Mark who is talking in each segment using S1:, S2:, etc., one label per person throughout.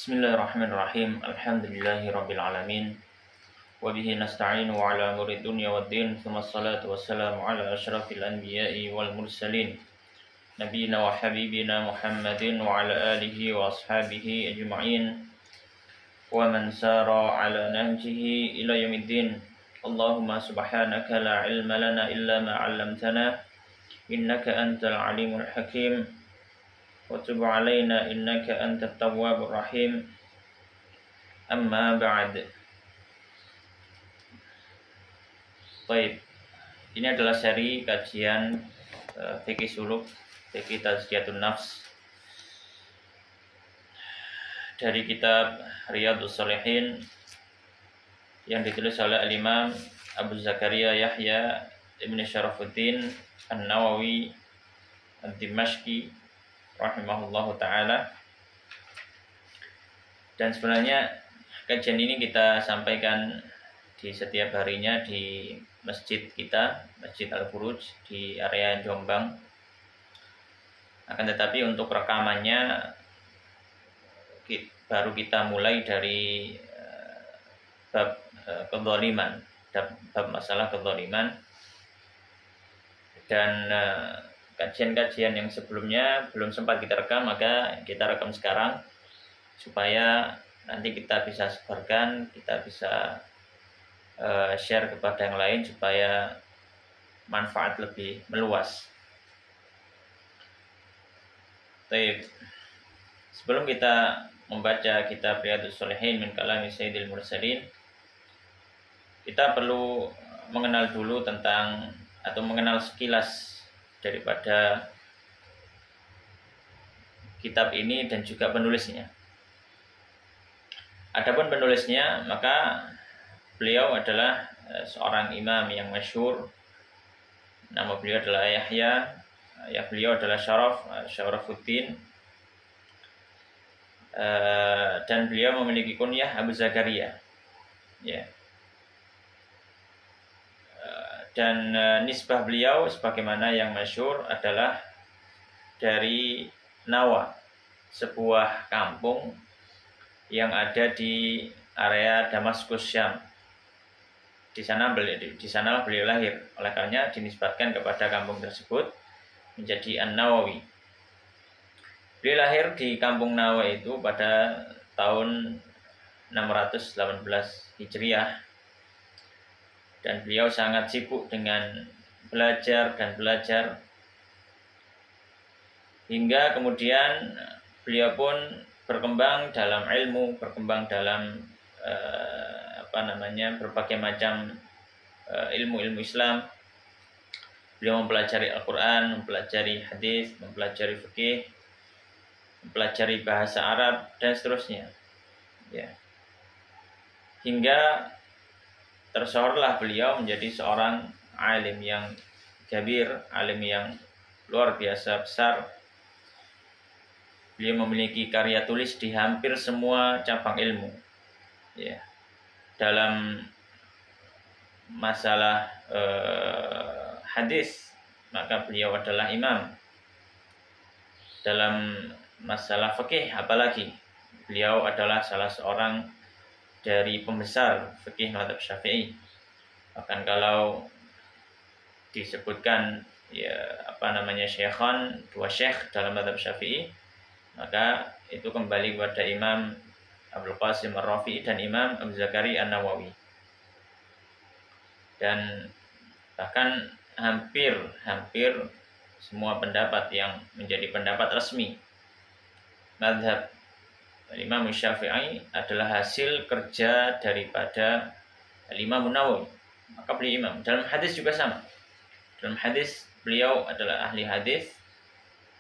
S1: Bismillahirrahmanirrahim. Alhamdulillahirabbil alamin. Wa bihi nasta'inu ala umuri dunya waddin. Tsumma shalatu wassalamu ala asyrafil anbiya'i wal mursalin. Nabiyina wa habibina Muhammadin wa ala alihi wa ashabihi ajma'in. Wa man sara ala nahjihi ila yaumiddin. Allahumma subhanaka la ilma lana illa ma 'allamtana. Innaka antal alimul hakim. Wa tub 'alaina innaka antat tawwabur rahim. Amma ba'd. Baik. Ini adalah seri kajian fikih suluk, fikih tazkiyatun nafs dari kitab Riyadhus Shalihin yang ditulis oleh Al-Imam Abu Zakaria Yahya Ibn Syarafuddin An-Nawawi Ad-Dimashqi rahimahullahu ta'ala. Dan sebenarnya kajian ini kita sampaikan di setiap harinya di masjid kita, Masjid Al-Buruj di area Jombang. Akan tetapi untuk rekamannya baru kita mulai dari bab kezaliman, bab masalah kezaliman. Dan kajian-kajian yang sebelumnya belum sempat kita rekam, maka kita rekam sekarang supaya nanti kita bisa sebarkan, kita bisa share kepada yang lain supaya manfaat lebih meluas. Baik. Sebelum kita membaca kitab Riyadhus Shalihin min kalami Sayyidil Mursalin, kita perlu mengenal dulu tentang atau mengenal sekilas daripada kitab ini dan juga penulisnya. Adapun penulisnya, maka beliau adalah seorang imam yang masyhur. Nama beliau adalah Yahya. Beliau adalah Syarafuddin. Dan beliau memiliki kunyah Abu Zakaria. Ya. Dan nisbah beliau sebagaimana yang masyhur adalah dari Nawa, sebuah kampung yang ada di area Damaskus, Syam. Di sana beliau lahir. Oleh karenanya dinisbatkan kepada kampung tersebut menjadi An-Nawawi. Beliau lahir di kampung Nawa itu pada tahun 618 Hijriah. Dan beliau sangat sibuk dengan belajar hingga kemudian beliau pun berkembang dalam ilmu, berkembang dalam berbagai macam ilmu-ilmu Islam. Beliau mempelajari Al-Quran, mempelajari hadis, mempelajari fikih, mempelajari bahasa Arab dan seterusnya. Ya. Hingga tersohorlah beliau menjadi seorang alim yang jabir, alim yang luar biasa besar. Beliau memiliki karya tulis di hampir semua cabang ilmu. Ya. Dalam masalah hadis, maka beliau adalah imam. Dalam masalah fikih apalagi, beliau adalah salah seorang dari pembesar fikih mazhab Syafi'i. Bahkan kalau disebutkan syekhan, dua syekh dalam mazhab Syafi'i, maka itu kembali kepada Imam Abdul Qasim Ar-Rafi'i dan Imam Abu Zakaria An-Nawawi. Dan bahkan hampir semua pendapat yang menjadi pendapat resmi mazhab Imam Syafi'i adalah hasil kerja daripada Imam Nawawi. Maka beliau imam. Dalam hadis juga sama. Dalam hadis beliau adalah ahli hadis.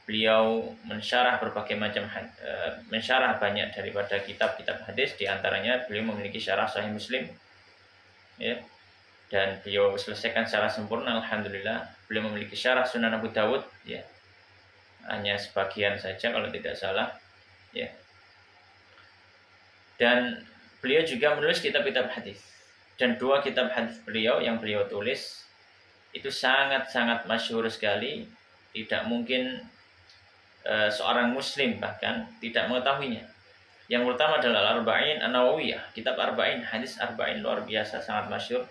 S1: Beliau mensyarah berbagai macam mensyarah banyak daripada kitab-kitab hadis. Di antaranya beliau memiliki syarah Sahih Muslim. Ya. Dan beliau selesaikan secara sempurna, alhamdulillah. Beliau memiliki syarah Sunan Abu Dawud. Ya. Hanya sebagian saja kalau tidak salah. Ya. Dan beliau juga menulis kitab-kitab hadis. Dan dua kitab hadis beliau yang beliau tulis itu sangat-sangat masyhur sekali. Tidak mungkin seorang muslim bahkan tidak mengetahuinya. Yang pertama adalah Al-Arba'in An-Nawawiyah, kitab Arba'in, hadis Arba'in luar biasa, sangat masyhur.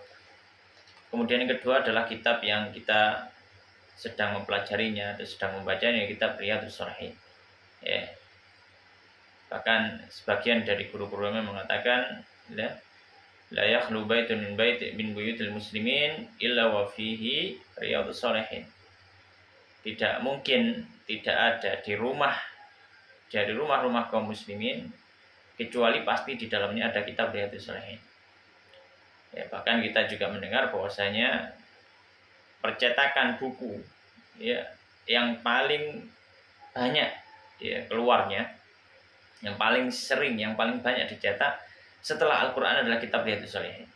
S1: Kemudian yang kedua adalah kitab yang kita sedang mempelajarinya atau sedang membacanya, kitab Riyadhus Shalihin. Ya. Bahkan sebagian dari guru-guru mengatakan la yakhlu baitun min buyutil muslimin illa wa fihi Riyadhus Shalihin. Tidak mungkin tidak ada di rumah dari rumah-rumah kaum muslimin kecuali pasti di dalamnya ada kitab Riyadhus Shalihin. Ya, bahkan kita juga mendengar bahwasanya percetakan buku ya yang paling banyak ya keluarnya, yang paling sering, yang paling banyak dicetak setelah Al-Quran adalah kitab Riyadhus Shalihin.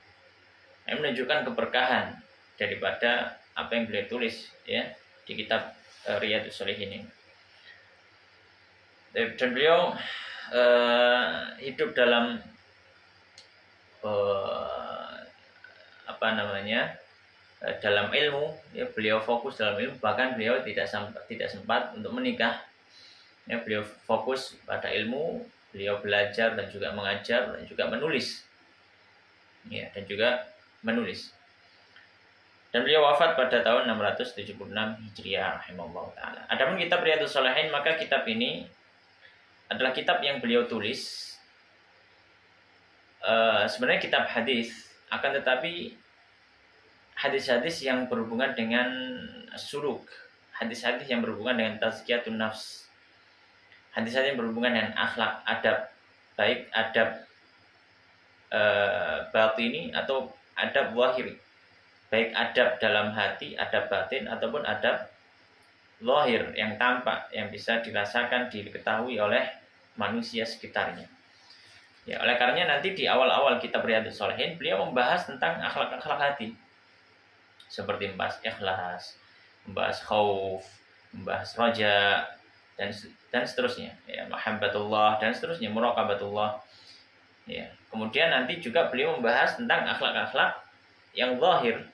S1: Ini menunjukkan keberkahan daripada apa yang beliau tulis ya di kitab Riyadhus Shalihin ini. Dan beliau hidup dalam dalam ilmu ya, beliau fokus dalam ilmu, bahkan beliau tidak sempat untuk menikah ya, beliau fokus pada ilmu, beliau belajar dan juga mengajar dan juga menulis ya, dan beliau wafat pada tahun 676 Hijriah rahimahullah taala. Adapun kitab Riyadhus Shalihin, maka kitab ini adalah kitab yang beliau tulis sebenarnya kitab hadis, akan tetapi hadis-hadis yang berhubungan dengan suluk, hadis-hadis yang berhubungan dengan tazkiyatun nafs, hadis-hadis yang berhubungan dengan akhlak, adab, baik adab batini atau adab zahiri, baik adab dalam hati, adab batin ataupun adab zahir yang tampak, yang bisa dirasakan, diketahui oleh manusia sekitarnya. Ya, oleh karenanya nanti di awal-awal kitab Riyadhus Shalihin beliau membahas tentang akhlak-akhlak hati, seperti membahas ikhlas, membahas khauf, membahas raja dan seterusnya, ya, mahabbatullah dan seterusnya, muraqabatullah. Ya, kemudian nanti juga beliau membahas tentang akhlak-akhlak yang zahir,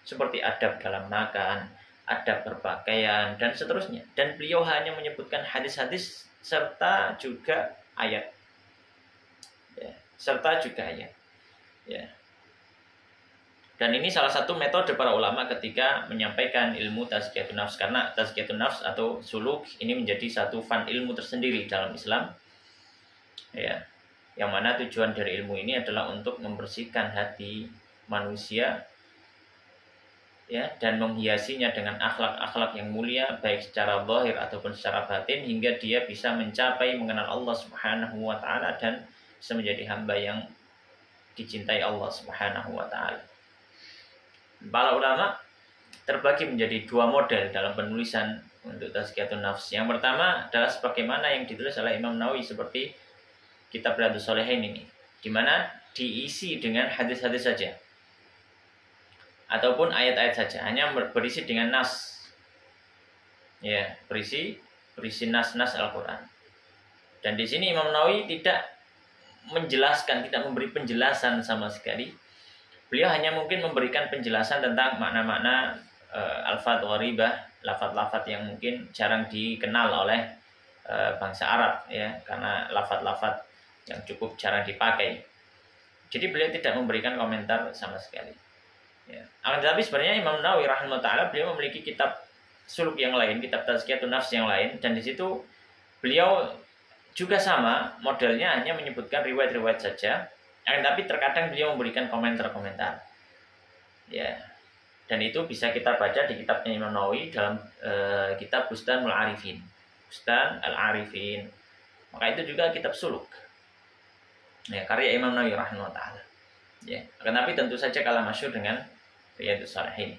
S1: seperti adab dalam makan, adab berpakaian dan seterusnya. Dan beliau hanya menyebutkan hadis-hadis serta juga ayat. Ya, serta juga ayat. Ya. Dan ini salah satu metode para ulama ketika menyampaikan ilmu tazkiyatun nafs, karena tazkiyatun nafs atau suluk ini menjadi satu fan ilmu tersendiri dalam Islam. Ya. Yang mana tujuan dari ilmu ini adalah untuk membersihkan hati manusia ya, dan menghiasinya dengan akhlak-akhlak yang mulia, baik secara zahir ataupun secara batin, hingga dia bisa mencapai mengenal Allah Subhanahu wa taala dan bisa menjadi hamba yang dicintai Allah Subhanahu wa taala. Para ulama terbagi menjadi dua model dalam penulisan untuk tazkiyatun nafs. Yang pertama adalah sebagaimana yang ditulis oleh Imam Nawawi seperti kitab Riyadhus Shalihin ini, di mana diisi dengan hadis-hadis saja ataupun ayat-ayat saja, hanya berisi dengan nas, ya, berisi nas-nas Al-Quran. Dan di sini Imam Nawawi tidak menjelaskan, tidak memberi penjelasan sama sekali. Beliau hanya mungkin memberikan penjelasan tentang makna-makna alfaz gharibah, lafaz-lafaz yang mungkin jarang dikenal oleh bangsa Arab, ya, karena lafaz-lafaz yang cukup jarang dipakai. Jadi beliau tidak memberikan komentar sama sekali. Ya. Tapi sebenarnya Imam Nawawi rahimahullah taala beliau memiliki kitab suluk yang lain, kitab tazkiyatun nafs yang lain, dan di situ beliau juga sama modelnya, hanya menyebutkan riwayat-riwayat saja, tapi terkadang beliau memberikan komentar-komentar. Ya. Dan itu bisa kita baca di kitabnya Imam Nawawi dalam kitab Bustanul Arifin. Bustan al-Arifin. Maka itu juga kitab suluk. Ya, karya Imam Nawawi rahimahullah taala. Ya, tapi tentu saja kalah masyhur dengan Riyadhus Shalihin.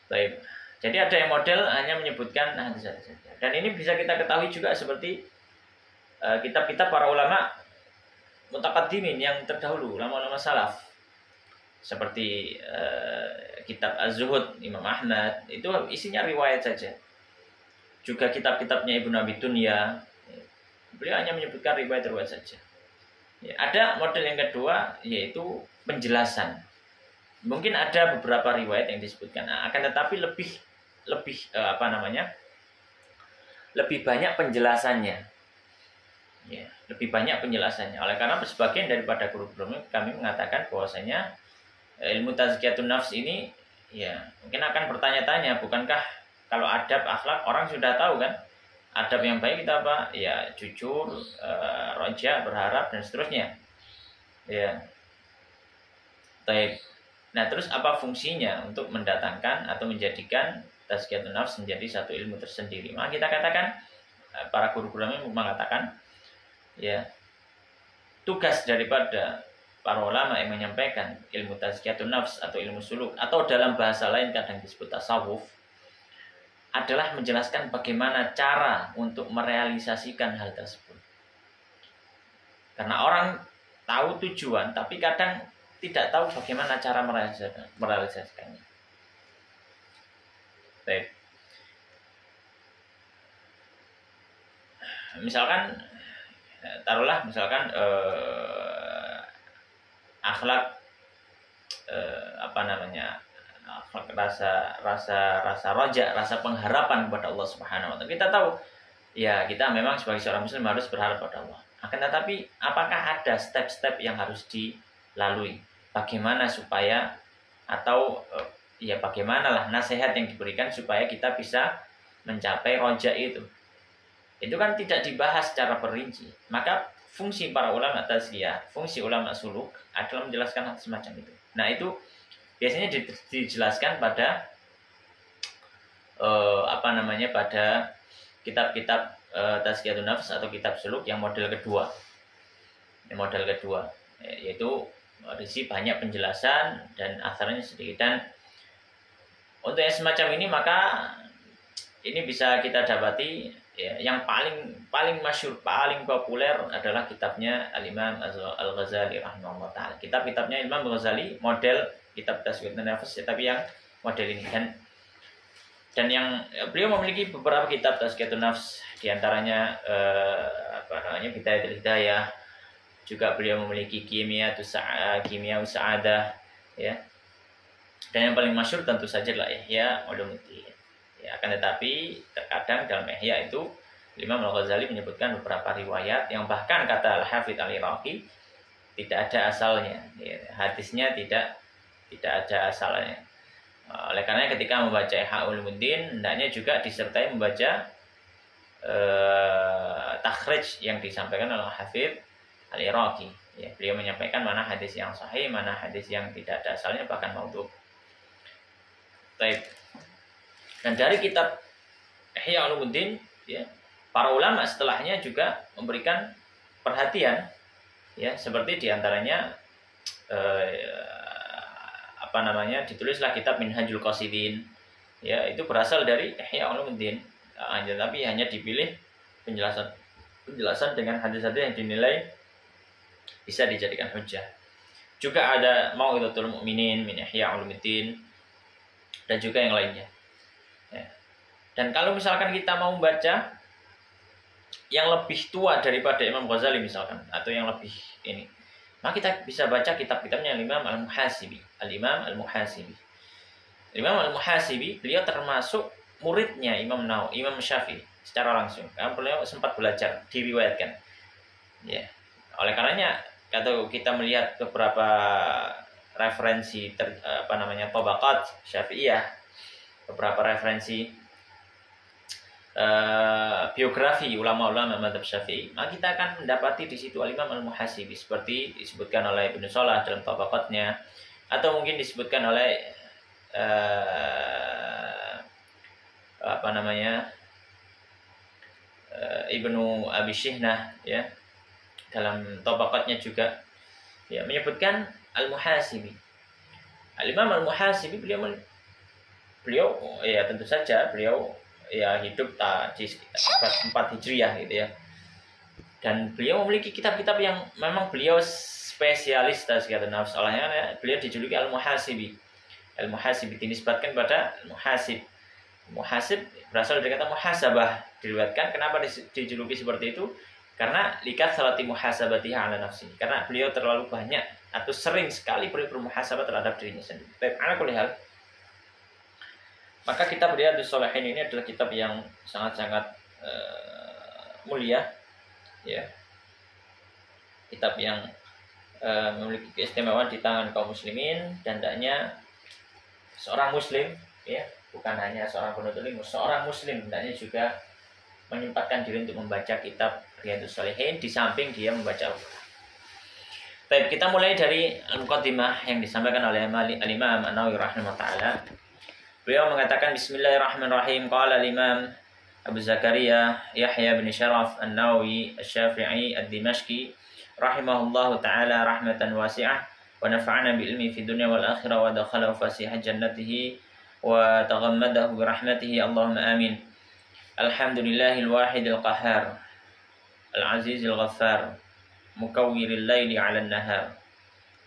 S1: Baik. Jadi ada yang model hanya menyebutkan hadis saja. Dan ini bisa kita ketahui juga seperti kitab-kitab para ulama mutaqaddimin yang terdahulu, ulama-ulama salaf. Seperti kitab Az-Zuhud Imam Ahmad, itu isinya riwayat saja. Juga kitab-kitabnya Ibnu Abi Dunya, beliau hanya menyebutkan riwayat-riwayat saja. Ya, ada model yang kedua, yaitu penjelasan. Mungkin ada beberapa riwayat yang disebutkan, akan tetapi lebih lebih banyak penjelasannya. ya, lebih banyak penjelasannya. Oleh karena sebagian daripada guru kami mengatakan bahwasanya ilmu tazkiyatun nafs ini ya mungkin akan bertanya-tanya, bukankah kalau adab akhlak orang sudah tahu kan? Adab yang baik kita apa? Ya jujur, roja, berharap dan seterusnya. Ya. Baik. Nah, terus apa fungsinya untuk mendatangkan atau menjadikan tazkiyatun nafs menjadi satu ilmu tersendiri? Maka kita katakan para guru-guru kami mengatakan ya tugas daripada para ulama yang menyampaikan ilmu tazkiyatun nafs atau ilmu suluk atau dalam bahasa lain kadang disebut tasawuf adalah menjelaskan bagaimana cara untuk merealisasikan hal tersebut. Karena orang tahu tujuan tapi kadang tidak tahu bagaimana cara merealisasikannya. Baik. Misalkan taruhlah misalkan akhlak akhlak rasa roja, rasa pengharapan kepada Allah Subhanahu wa taala. Kita tahu ya kita memang sebagai seorang muslim harus berharap pada Allah. Akan tetapi apakah ada step-step yang harus dilalui? Bagaimana supaya atau ya bagaimanalah nasihat yang diberikan supaya kita bisa mencapai roja itu? Itu kan tidak dibahas secara perinci. Maka fungsi para ulama tazkiyah, fungsi ulama suluk adalah menjelaskan hal semacam itu. Nah, itu biasanya dijelaskan pada pada kitab-kitab tazkiyatun nafs atau kitab suluk yang model kedua. Model kedua yaitu berisi banyak penjelasan dan asarnya sedikit. Dan untuk yang semacam ini maka ini bisa kita dapati ya, yang paling masyhur, paling populer adalah kitabnya Al-Imam Al-Ghazali rahimahullah ta'ala. Kitabnya Imam Al-Ghazali model kitab Tazkiyatun Nafs tapi yang model ini dan yang beliau memiliki beberapa kitab Tazkiyatun Nafs, di antaranya Bidayatul Hidayah, juga beliau memiliki Kimia Sa'adah ya. Dan yang paling masyhur tentu saja adalah Ihya Ulumuddin. Ya, akan tetapi terkadang dalam Ihya itu Imam Al-Ghazali menyebutkan beberapa riwayat yang bahkan kata Al-Hafidz Al-Iraqi tidak ada asalnya. Ya, hadisnya tidak ada asalnya. Oleh karena ketika membaca Ihya Ulumuddin hendaknya juga disertai membaca takhrij yang disampaikan oleh Hafidz Al-Iraqi. Ya, beliau menyampaikan mana hadis yang sahih, mana hadis yang tidak ada asalnya, bahkan maudhu'. Baik. Dan dari kitab Ihya Ulumuddin ya, para ulama setelahnya juga memberikan perhatian ya, seperti diantaranya ditulislah kitab Minhajul Qasidin ya, itu berasal dari Ihya Ulumuddin, tapi hanya dipilih penjelasan dengan hadis-hadis yang dinilai bisa dijadikan hujjah. Juga ada Mau'izatul Mu'minin min Ihya Ulumuddin dan juga yang lainnya ya. Dan kalau misalkan kita mau membaca yang lebih tua daripada Imam Ghazali misalkan, atau yang lebih ini, maka kita bisa baca kitab-kitabnya Imam Al-Muhasibi. Al-Imam Al-Muhasibi beliau termasuk muridnya Imam Syafi'i secara langsung, karena beliau sempat belajar, diriwayatkan ya. Oleh karenanya kalau kita melihat beberapa referensi Tabaqat Syafi'iyah, beberapa referensi biografi ulama-ulama mazhab Syafi'i, maka kita akan mendapati di situ Al-Imam Al-Muhasibi seperti disebutkan oleh Ibnu Shalah dalam Tabaqatnya, atau mungkin disebutkan oleh Ibnu Abi Syihnah ya, dalam Tabaqatnya juga ya, menyebutkan Al-Muhasibi. Al-Imam Al-Muhasibi beliau ya tentu saja beliau ya hidup di sekitar 4 Hijriah gitu ya. Dan beliau memiliki kitab-kitab yang memang beliau spesialis tazkiyatun nafs. Olehnya ya, beliau dijuluki Al-Muhasibi. Al-Muhasibi dinisbatkan pada Muhasib. Muhasib berasal dari kata muhasabah, diriwayatkan. Kenapa dijuluki seperti itu? Karena likat salati muhasabatiha ala nafsi. Karena beliau terlalu banyak atau sering sekali bermuhasabah terhadap dirinya sendiri. Baik, ala kulli hal. Maka kitab Riyadhus Shalihin ini adalah kitab yang sangat-sangat mulia ya. kitab yang memiliki keistimewaan di tangan kaum muslimin, dan hendaknya seorang muslim, ya, bukan hanya seorang penuntut ilmu, seorang muslim hendaknya juga menyempatkan diri untuk membaca kitab Riyadhus Shalihin di samping dia membaca Al-Quran. Baik, kita mulai dari al-muqaddimah yang disampaikan oleh Al-Imam An-Nawawi rahimahullah ta'ala. Beliau mengatakan bismillahirrahmanirrahim. Qala al-Imam Abu Zakaria Yahya bin Sharaf An-Nawawi Asy-Syafi'i Ad-Dimashqi rahimahullahu ta'ala rahmatan wasi'ah wa nafa'ana bi ilmi fi dunya wal akhirah wa dakhala fasiha jannatihi wa taghammadahu bi rahmatihi Allahumma amin. Alhamdulillahil wahidil qahhar al-azizil ghaffar mukawwiril laili 'alan nahar.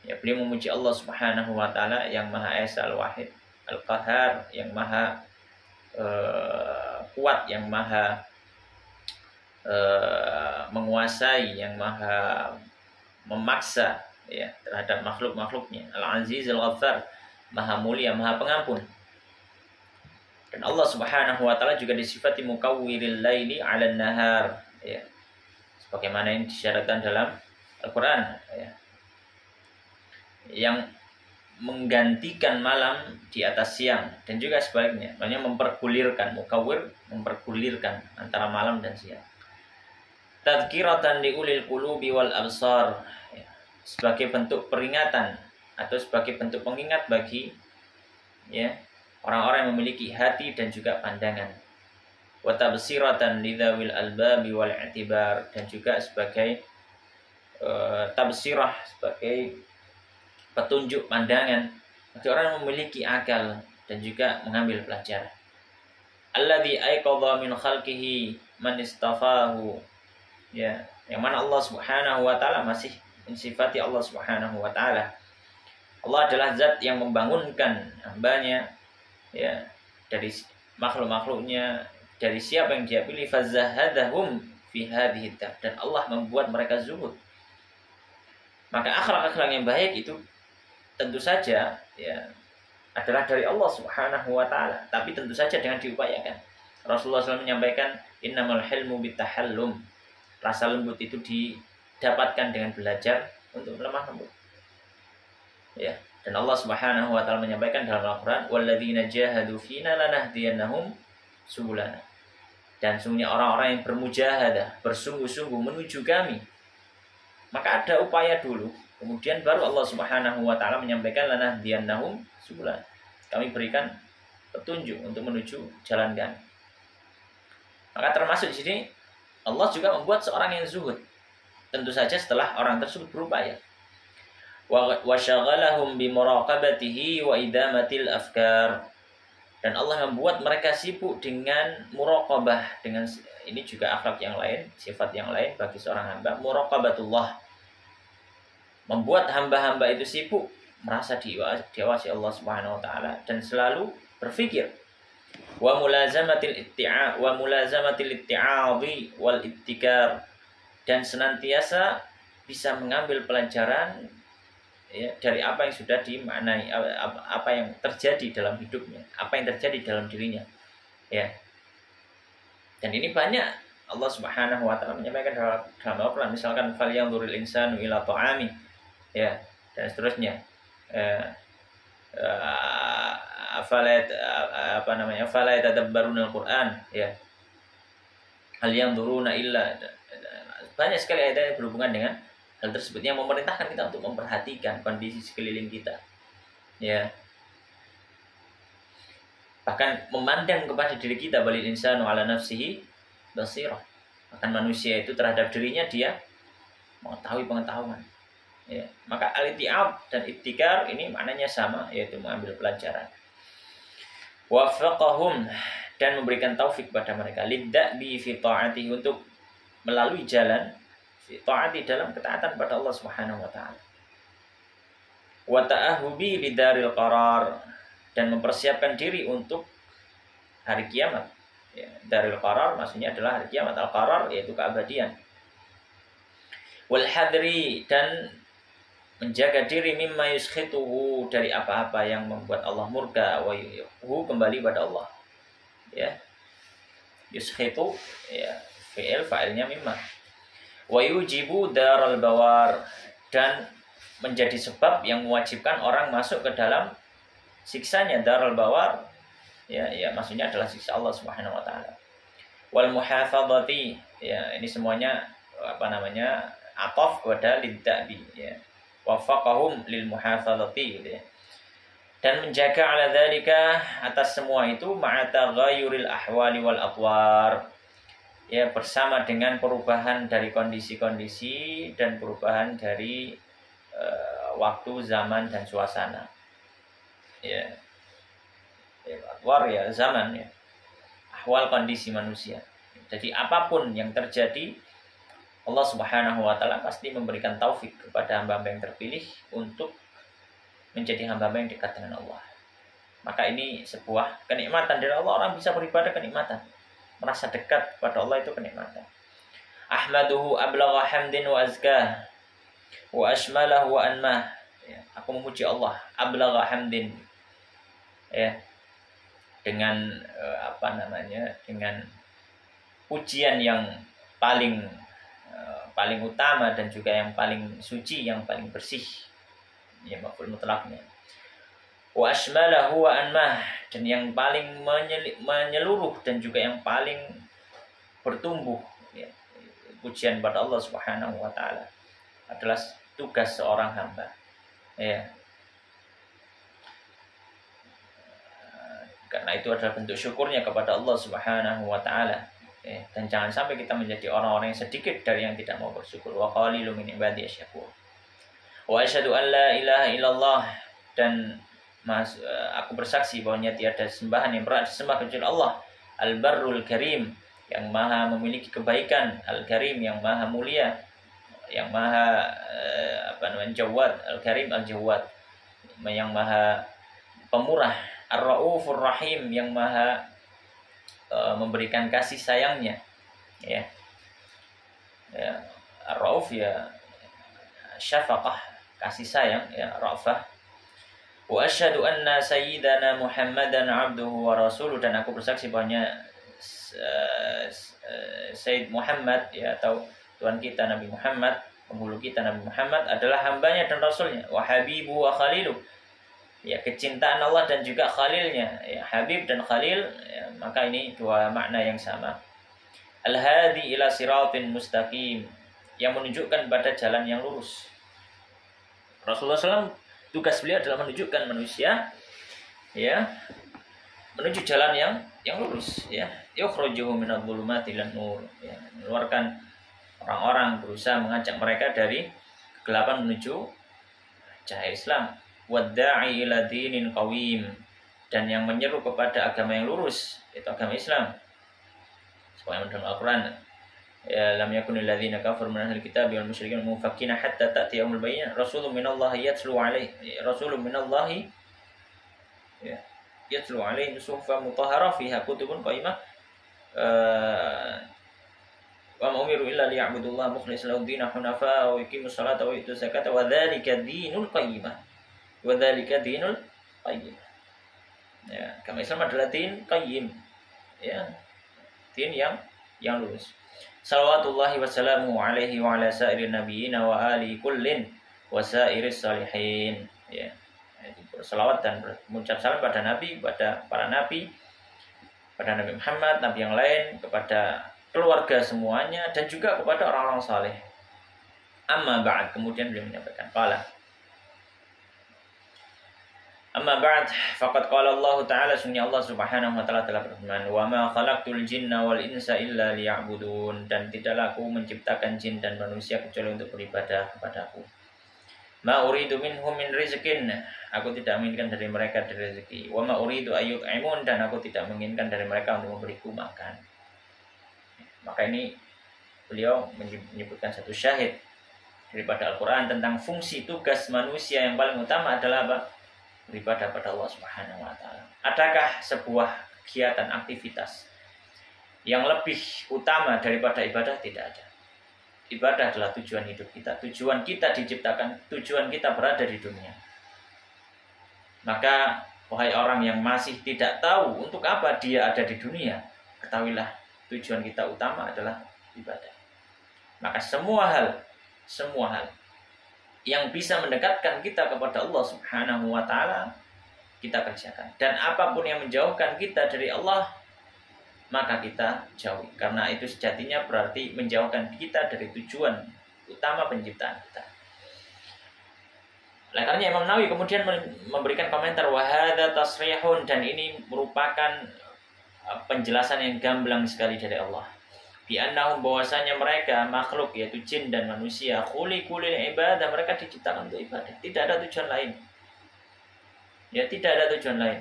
S1: Ya, beliau memuji Allah Subhanahu wa taala yang Maha Esa, Al-Wahid, Al-Qahhar, yang Maha kuat, yang Maha menguasai, yang Maha memaksa, ya, terhadap makhluk-makhluknya. Al-Aziz Al-Ghaffar, Maha mulia, Maha pengampun. Dan Allah Subhanahu wa taala juga disifati mukawwiril laili 'alan nahar, ya, sebagaimana yang disyaratkan dalam Al-Quran, ya, yang menggantikan malam di atas siang, dan juga sebaliknya, maknanya mempergulirkan, mukawwir, mempergulirkan antara malam dan siang. Tadhkiratan liulil qulubi wal absar, ya, sebagai bentuk peringatan atau sebagai bentuk pengingat bagi, ya, orang-orang yang memiliki hati dan juga pandangan. Wa tabsiratan lidzawil albabi wal i'tibar, dan juga sebagai tabsirah, sebagai petunjuk pandangan bagi orang yang memiliki akal dan juga mengambil pelajaran. Alladzi aiqadha min khalqihi man istafahu, ya, yang mana Allah Subhanahu wa taala masih mensifati Allah Subhanahu wa taala. Allah adalah zat yang membangunkan hambanya, ya, dari makhluk-makhluknya, dari siapa yang dia pilih, fazahadahum fi hadhihi dar, dan Allah membuat mereka zuhud. Maka akhlak-akhlak yang baik itu tentu saja, ya, adalah dari Allah Subhanahu wa taala, tapi tentu saja dengan diupayakan. Rasulullah SAW menyampaikan innamal hilmu bitahallum. Rasa lembut itu didapatkan dengan belajar untuk lemah lembut. Ya, dan Allah Subhanahu wa taala menyampaikan dalam Al-Qur'an walladzina jahadu fina lanahdiyannahum subulana. Dan sungguhnya orang-orang yang bermujahadah, bersungguh-sungguh menuju kami, maka ada upaya dulu, kemudian baru Allah Subhanahu wa taala menyampaikan lanahdiyannahum subulana. Kami berikan petunjuk untuk menuju jalan kami. Maka termasuk di sini Allah juga membuat seorang yang zuhud, tentu saja setelah orang tersebut berupaya. Wa syaghalahum bi muraqabatihi wa idamatil afkar. Dan Allah membuat mereka sibuk dengan muraqabah, dengan ini juga akhlak yang lain, sifat yang lain bagi seorang hamba, muraqabatullah. Membuat hamba-hamba itu sibuk merasa diawasi Allah Subhanahu wa taala dan selalu berpikir. Wa mulazamatil itti'adhi wal ibtikar, dan senantiasa bisa mengambil pelajaran, ya, dari apa yang sudah dimaknai, apa yang terjadi dalam hidupnya, apa yang terjadi dalam dirinya, ya. Dan ini banyak Allah Subhanahu wa taala menyampaikan dalam Al-Qur'an, misalkan falyanzuril insanu ila ta'ami, ya, dan seterusnya. Fala yatadabbaruna al-Qur'an, ya. Hal yanzuruna illa, banyak sekali ayat yang berhubungan dengan hal tersebut yang memerintahkan kita untuk memperhatikan kondisi sekeliling kita, ya. Bahkan memandang kepada diri kita, balil insanu ala nafsihi basirah. Bahkan manusia itu terhadap dirinya dia mengetahui pengetahuan, ya. Maka al-itti'ab dan ibtikar ini maknanya sama, yaitu mengambil pelajaran. Wafaqahum, dan memberikan taufik pada mereka, lidda'i fi ta'atihi, untuk melalui jalan fi ta'ati, dalam ketaatan pada Allah Subhanahu wa taala. Wa ta'ahubi lidaril qarar, dan mempersiapkan diri untuk hari kiamat, ya. Daril qarar maksudnya adalah hari kiamat, al-qarar yaitu keabadian. Wal hadri, dan menjaga diri mimma yuskhituhu, dari apa-apa yang membuat Allah murka, wa yuhu, kembali pada Allah, ya. Yuskhitu, ya, fi'il, fa'ilnya mimma. Wa yujibu daral bawar, dan menjadi sebab yang mewajibkan orang masuk ke dalam siksanya. Daral bawar ya maksudnya adalah siksa Allah Subhanahu wa taala. Wal muhafadzati, ya ini semuanya ataf kepada liddabi, ya. Wafaqahum lil muhafadzati, gitu ya. Dan menjaga ala dzalika, atas semua itu, ma'a taghayyuril ahwali wal atwar, ya, bersama dengan perubahan dari kondisi-kondisi dan perubahan dari waktu, zaman dan suasana. Ya. Atwar ya zaman, ya. Ahwal kondisi manusia. Jadi apapun yang terjadi, Allah Subhanahu wa taala pasti memberikan taufik kepada hamba-hamba yang terpilih untuk menjadi hamba-hamba yang dekat dengan Allah. Maka ini sebuah kenikmatan dari Allah. Orang bisa beribadah kenikmatan. Merasa dekat kepada Allah itu kenikmatan. Ahmaduhu ablagha hamdin wa azkah wa ashmalahu wa anmah. Ya, aku memuji Allah ablagha hamdin. Ya. Dengan dengan pujian yang paling utama dan juga yang paling suci, yang paling bersih. Ya, maf'ul mutlaqnya. Wa ashmalahu wa anmah, dan yang paling menyeluruh dan juga yang paling bertumbuh, ya. Pujian pada Allah Subhanahu wa taala adalah tugas seorang hamba, ya. Karena itu adalah bentuk syukurnya kepada Allah Subhanahu wa taala, ya. Dan jangan sampai kita menjadi orang-orang yang sedikit dari yang tidak mau bersyukur. Wa qalilun min ibadiy syakur. Wa asyhadu an la ilaha illallah, dan aku bersaksi bahwanya tiada sembahan yang berhak disembah kecuali Allah, Al-Barrul Karim, yang maha memiliki kebaikan, Al-Karim, yang maha mulia, yang maha Jawad, Al-Karim Al-Jawad, yang maha pemurah, Ar-Raufur Rahim, yang maha memberikan kasih sayangnya, ya. Ya, Ar-Rauf ya syafaqah, kasih sayang, ya, ra'fah. Wa asyhadu anna sayyidana Muhammadan abduhu wa rasuluh, dan aku bersaksi bahwanya Sayyid Muhammad, ya, atau Tuhan kita Nabi Muhammad, penghulu kita Nabi Muhammad adalah hambanya dan rasulnya. Wa habibu wa khalilu, ya, kecintaan Allah dan juga khalilnya, ya, Habib dan Khalil, ya, maka ini dua makna yang sama. Al-hadi ila siratin mustaqim, yang menunjukkan pada jalan yang lurus. Rasulullah SAW tugas beliau adalah menunjukkan manusia, ya, menuju jalan yang lurus, ya. Yukhrijuhum minadh dhulumati ilan nur, ya, mengeluarkan orang-orang, berusaha mengajak mereka dari kegelapan menuju cahaya Islam. Wadda'i ila dinin qawim, dan yang menyeru kepada agama yang lurus, yaitu agama Islam. Sebagaimana dalam Al-Qur'an, ya, lam yakunil ladzina kafaru min ahlil kitabi wal musyrikin munfakkina hatta ta'tiyahumul bayyinah, rasulun minallahi yatlu alaihi, rasulun minallahi, ya, yatlu alaihi suhufan mutahharah fiha kutubun qayyimah, wa ma umiru illa liya'budullaha mukhlishina lahu ad-din hunafa wa yuqimus salata wa yutuz zakata wa dzalika dinul qayyimah. Wa dzalika dinul qayyim. Ya, agama Islam adalah din qayyim, ya, din yang lurus. Salawatullahi wassalamu alaihi wa ala sa'irin nabiyina wa ali kullin wa sa'iris salihin, ya. Salawat dan mengucap salam pada Nabi, pada para Nabi, pada Nabi Muhammad, Nabi yang lain, kepada keluarga semuanya, dan juga kepada orang-orang saleh. Amma ba'd, kemudian beliau menyampaikan, qala amma ba'd, faqad qala Allah Ta'ala, sungguhnya Allah Subhanahu wa Ta'ala telah berfirman, wa ma khalaqtul jinna wal insa illa liya'budun, dan tidaklah aku menciptakan jin dan manusia kecuali untuk beribadah kepadaku. Ma uridu minhum min rizqin, aku tidak menginginkan dari mereka dari rezeki. Wa ma uridu ayyut'imun, dan aku tidak menginginkan dari mereka untuk memberiku makan. Maka ini beliau menyebutkan satu syahid daripada Al-Quran tentang fungsi tugas manusia yang paling utama adalah apa? Beribadah pada Allah Subhanahu wa Ta'ala. Adakah sebuah kegiatan aktivitas yang lebih utama daripada ibadah? Tidak ada. Ibadah adalah tujuan hidup kita, tujuan kita diciptakan, tujuan kita berada di dunia. Maka wahai orang yang masih tidak tahu untuk apa dia ada di dunia, ketahuilah tujuan kita utama adalah ibadah. Maka semua hal yang bisa mendekatkan kita kepada Allah Subhanahu wa taala kita kerjakan. Dan apapun yang menjauhkan kita dari Allah maka kita jauhi. Karena itu sejatinya berarti menjauhkan kita dari tujuan utama penciptaan kita. Oleh karena Imam Nawawi kemudian memberikan komentar wahada tasrihun, dan ini merupakan penjelasan yang gamblang sekali dari Allah. Bi annahum, bahwasanya mereka makhluk yaitu jin dan manusia khuliqul ibadah, mereka diciptakan untuk ibadah, tidak ada tujuan lain. Ya, tidak ada tujuan lain.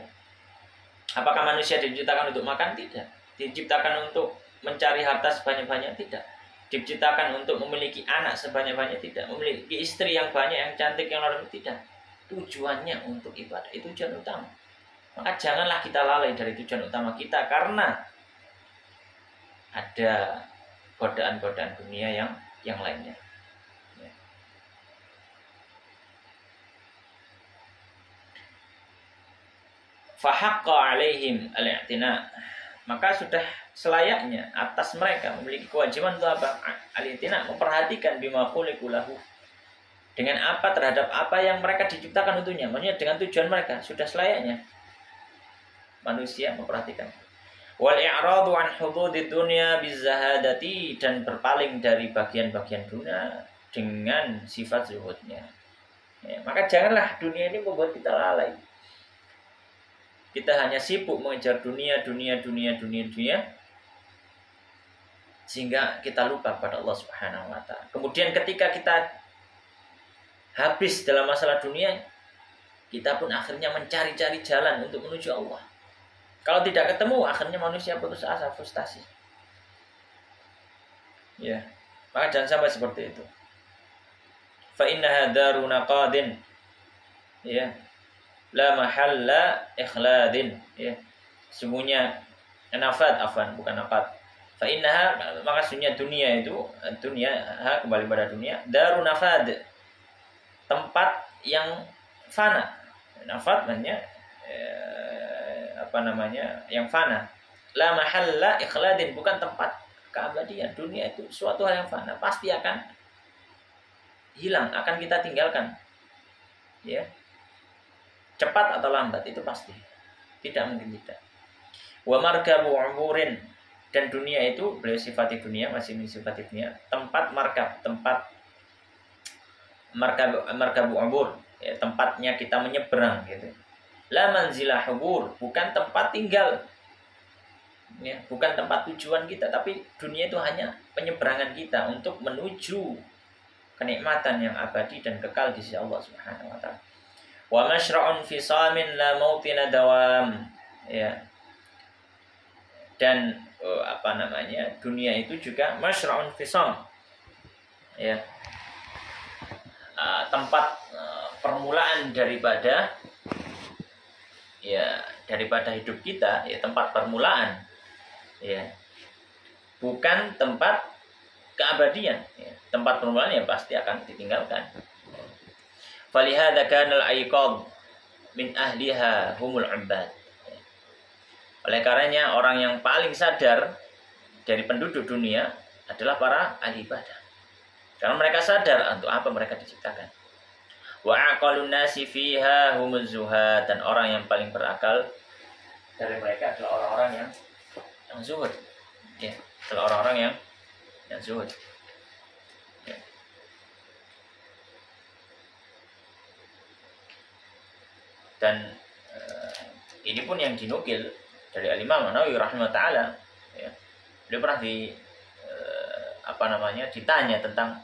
S1: Apakah manusia diciptakan untuk makan? Tidak. Diciptakan untuk mencari harta sebanyak-banyak? Tidak. Diciptakan untuk memiliki anak sebanyak-banyak? Tidak. Memiliki istri yang banyak, yang cantik, yang luar biasa? Tidak. Tujuannya untuk ibadah, itu tujuan utama. Maka janganlah kita lalai dari tujuan utama kita, karena ada godaan-godaan dunia yang lainnya. Ya. Fahaqqa alaihim al-i'tina, maka sudah selayaknya atas mereka memiliki kewajiban untuk apa? Al-i'tina, memperhatikan bima khuliqu lahu, dengan apa, terhadap apa yang mereka diciptakan untuknya. Maksudnya dengan tujuan mereka, sudah selayaknya manusia memperhatikan. Wal i'radu an hududid dunya bizahadati, dan berpaling dari bagian-bagian dunia dengan sifat zuhudnya. Ya, maka janganlah dunia ini membuat kita lalai. Kita hanya sibuk mengejar dunia, sehingga kita lupa pada Allah Subhanahu wa taala. Kemudian ketika kita habis dalam masalah dunia, kita pun akhirnya mencari-cari jalan untuk menuju Allah. Kalau tidak ketemu, akhirnya manusia putus asa, frustasi. Ya, maka jangan sampai seperti itu. Fa innaha daru naqadin, ya, la mahalla ikhladin, ya. Sungguhnya nafad, bukan naqad. Fa innaha, maka sungguhnya dunia itu, kembali pada dunia, daru nafad, tempat yang fana. Nafad maksudnya yang fana. La mahalla ikhladin, bukan tempat keabadian. Dunia itu suatu hal yang fana, pasti akan hilang, akan kita tinggalkan. Ya. Cepat atau lambat itu pasti. Tidak mungkin tidak. Wa markabu umurin, dan dunia itu, beliau sifati dunia, masih sifati dunia, tempat markabu umur, ya, tempatnya kita menyeberang gitu. La manzilah hubur, bukan tempat tinggal, ya, bukan tempat tujuan kita, tapi dunia itu hanya penyeberangan kita untuk menuju kenikmatan yang abadi dan kekal di sisi Allah Subhanahu wa taala. Wa masyra'un fisamin la mautina dawam, ya. Dan dunia itu juga masyra'un fisam, ya, tempat permulaan daripada hidup kita, ya, tempat permulaan, ya, bukan tempat keabadian, ya. Tempat permulaan yang pasti akan ditinggalkan. Falihada kanal aiqad min ahliha humul ibad. Oleh karenanya orang yang paling sadar dari penduduk dunia adalah para ahli ibadah, karena mereka sadar untuk apa mereka diciptakan. Wa aqalun nasi fiha humuz zuhad, dan orang yang paling berakal dari mereka adalah orang-orang yang zuhud. Ya, adalah orang-orang yang zuhud. Ya. Dan ini pun yang dinukil dari Al-Imam Nawawi rahimahullah taala, ya. Beliau pernah ditanya tentang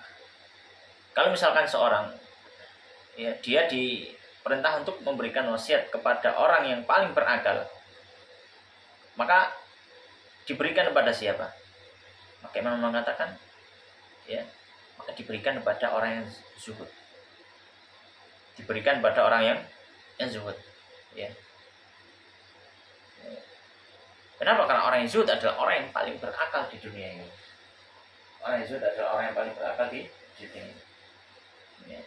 S1: kalau misalkan seorang, ya, dia diperintah untuk memberikan wasiat kepada orang yang paling berakal, maka diberikan kepada siapa? Maka Imam mengatakan, ya, maka diberikan kepada orang yang zuhud. Diberikan kepada orang yang zuhud, ya. Kenapa? Karena orang yang zuhud adalah orang yang paling berakal di dunia ini. Orang yang zuhud adalah orang yang paling berakal di dunia ini. Ya.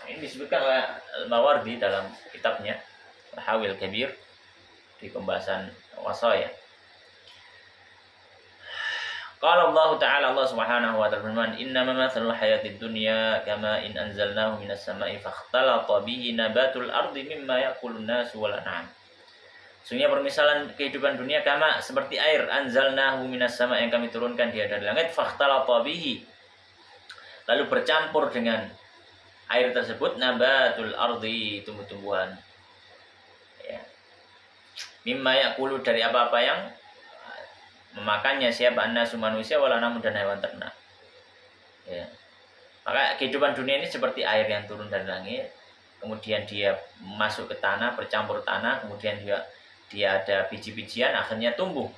S1: Ini disebutkan oleh Al-Mawardi dalam kitabnya Al-Hawil Kabir di pembahasan wasaya. Qala Allah Ta'ala, Allah Subhanahu wa ta'ala berfirman, "Innama mathalul hayatid dunya kama in anzalnahu minas sama'i fakhtalata bihi nabatul ardi mimma ya'kulun nasu wal an'am." Sesungguhnya permisalan kehidupan dunia kama seperti air anzalnahu minas sama' yang kami turunkan dia dari langit fakhtalata bihi, lalu bercampur dengan air tersebut nabatul ardi, tumbuh-tumbuhan, ya. Mimma ya'kulu, dari apa-apa yang memakannya siapa annasu, manusia, wala namun dan hewan ternak, ya. Maka kehidupan dunia ini seperti air yang turun dari langit, kemudian dia masuk ke tanah, bercampur tanah, kemudian dia ada biji-bijian, akhirnya tumbuh.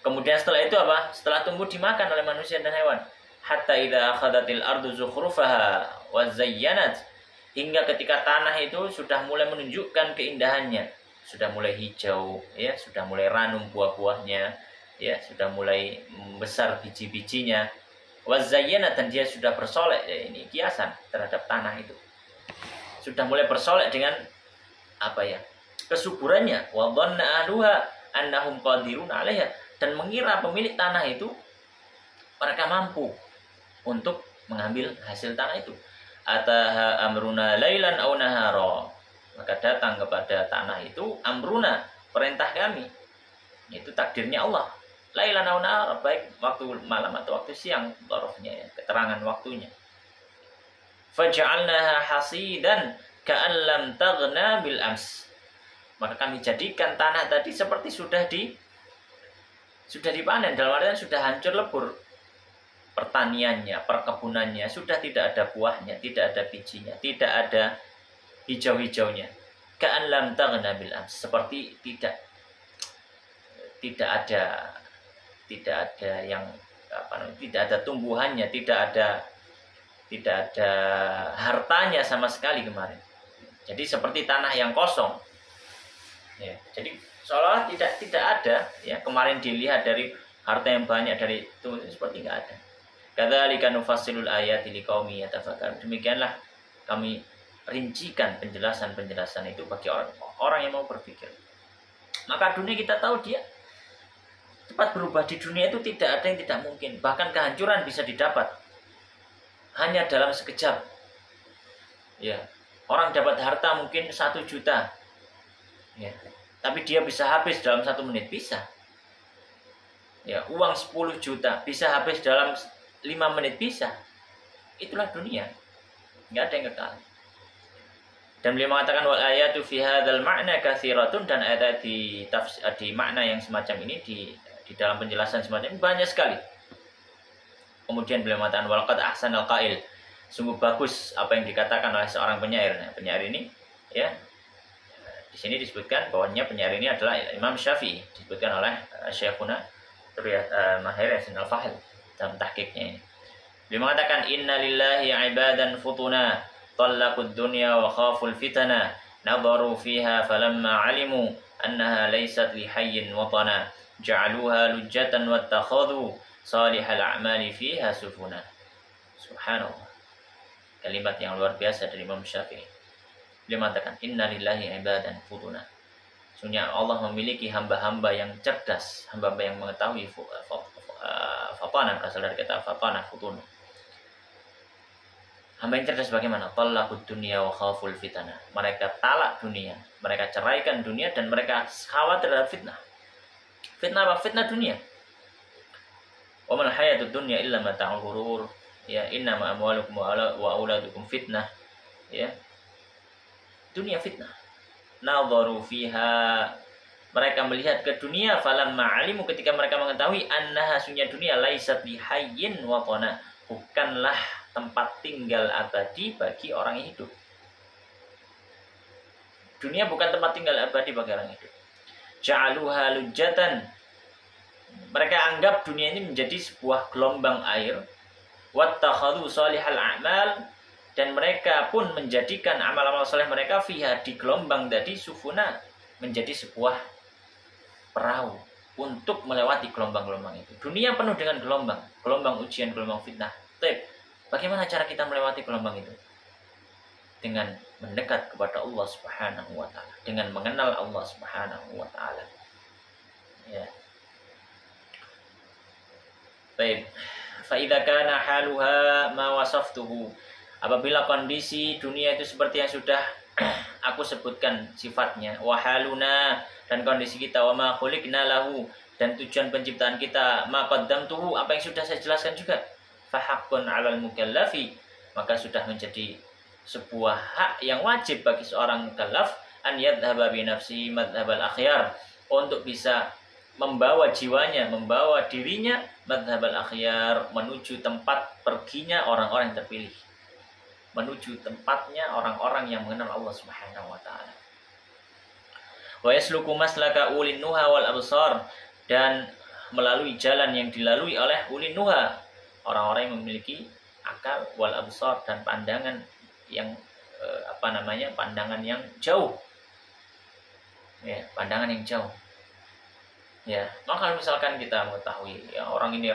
S1: Kemudian setelah itu apa? Setelah tumbuh dimakan oleh manusia dan hewan. Hatta idza akhadatil ardu zukhrufaha wa zayyanat, hingga ketika tanah itu sudah mulai menunjukkan keindahannya, sudah mulai hijau, ya, sudah mulai ranum buah-buahnya, ya, sudah mulai besar biji-bijinya, wazayyana, dan dia sudah bersolek, ya, ini kiasan terhadap tanah itu, sudah mulai bersolek dengan apa ya, kesuburannya, wa dhanna ahluha annahum qadirun 'alaiha, dan mengira pemilik tanah itu mereka mampu untuk mengambil hasil tanah itu. Ataha amruna lailan aw nahara, maka datang kepada tanah itu amruna, perintah kami, itu takdirnya Allah, lailan aw nahara, baik waktu malam atau waktu siang, dharafnya, ya, keterangan waktunya. Faj'alnaha hasidan ka'an lam taghna bil ams, maka kami jadikan tanah tadi seperti sudah dipanen, dalam artian sudah hancur lebur pertaniannya, perkebunannya, sudah tidak ada buahnya, tidak ada bijinya, tidak ada hijau-hijaunya. Ka'an lam taghna bil ams, seperti tidak ada yang tidak ada tumbuhannya, tidak ada hartanya sama sekali kemarin. Jadi seperti tanah yang kosong, ya. Jadi seolah tidak ada, ya, kemarin dilihat dari harta yang banyak dari itu seperti nggak ada. Kadzalika nufassilul ayati liqaumi yatafakkarun, demikianlah kami rincikan penjelasan-penjelasan itu bagi orang yang mau berpikir. Maka dunia kita tahu dia cepat berubah. Di dunia itu tidak ada yang tidak mungkin, bahkan kehancuran bisa didapat hanya dalam sekejap, ya. Orang dapat harta mungkin 1 juta, ya, tapi dia bisa habis dalam 1 menit, bisa, ya. Uang 10 juta bisa habis dalam 5 menit, bisa. Itulah dunia, nggak ada yang kekal. Dan beliau mengatakan wal ayatu fi hadzal ma'na katsiratun, dan ayat di makna yang semacam ini, di dalam penjelasan semacam ini banyak sekali. Kemudian beliau mengatakan walaqad ahsanal qail, sungguh bagus apa yang dikatakan oleh seorang penyair. Nah, penyair ini, ya, di sini disebutkan bahwanya penyair ini adalah Imam Syafi'i, disebutkan oleh Syekhuna Mahir Yasin Al-Fahil dalam tahqiqnya ini. Beliau mengatakan inna lillahi ibadan futuna tallaqud dunya wa khaful fitana nadharu fiha falamma alimu annaha laysat li hayyin watana ja'aluha lujjatan wattakhadhu salihal a'mali fiha sufuna. Subhanallah, kalimat yang luar biasa dari Imam Syafi'i. Beliau mengatakan inna lillahi ibadan futuna, sesungguhnya Allah memiliki hamba-hamba yang cerdas, hamba-hamba yang mengetahui. Fatana berasal dari kata fatana, futun. Hamba yang cerdas bagaimana? Talaqud dunya wa khaful fitnah. Mereka talak dunia, mereka ceraikan dunia, dan mereka khawatir terhadap fitnah. Fitnah apa? Fitnah dunia. Wa mal hayatud dunya illa mata'ul ghurur. Ya, innama amwalukum wa auladukum fitnah. Ya. Dunia fitnah. Nadharu fiha, mereka melihat ke dunia, falamma alimu, ketika mereka mengetahui, annaha, sunya dunia, laisat bihayyin watana, bukanlah tempat tinggal abadi bagi orang yang hidup. Dunia bukan tempat tinggal abadi bagi orang hidup. Ja'aluha lujjatan, mereka anggap dunia ini menjadi sebuah gelombang air. Wattakhadhu salihal a'mal, dan mereka pun menjadikan amal-amal saleh mereka fiha, di gelombang tadi, sufuna, menjadi sebuah perahu untuk melewati gelombang-gelombang itu. Dunia penuh dengan gelombang ujian, gelombang fitnah. Tapi bagaimana cara kita melewati gelombang itu? Dengan mendekat kepada Allah Subhanahu wa ta'ala, dengan mengenal Allah Subhanahu wa ta'ala. Ya. Baik. Fa idza kana haluha ma wasaftuhu. Apabila kondisi dunia itu seperti yang sudah aku sebutkan sifatnya, wa haluna, dan kondisi kita, wa ma khuliqna lahu, dan tujuan penciptaan kita, ma qaddamtuhu, apa yang sudah saya jelaskan juga, fa haqqun 'alal mukallafi, maka sudah menjadi sebuah hak yang wajib bagi seorang mukallaf an yadhhaba bi nafsi madhhabal akhyar, untuk bisa membawa jiwanya, membawa dirinya madhhabal akhyar, menuju tempat perginya orang-orang yang terpilih, menuju tempatnya orang-orang yang mengenal Allah Subhanahu wa taala. Wa yasluku maslaka ulin nuha wal absar, dan melalui jalan yang dilalui oleh ulin nuha, orang-orang yang memiliki akal, wal absar, dan pandangan yang pandangan yang jauh. Ya, pandangan yang jauh. Ya, maka misalkan kita mengetahui ya, orang ini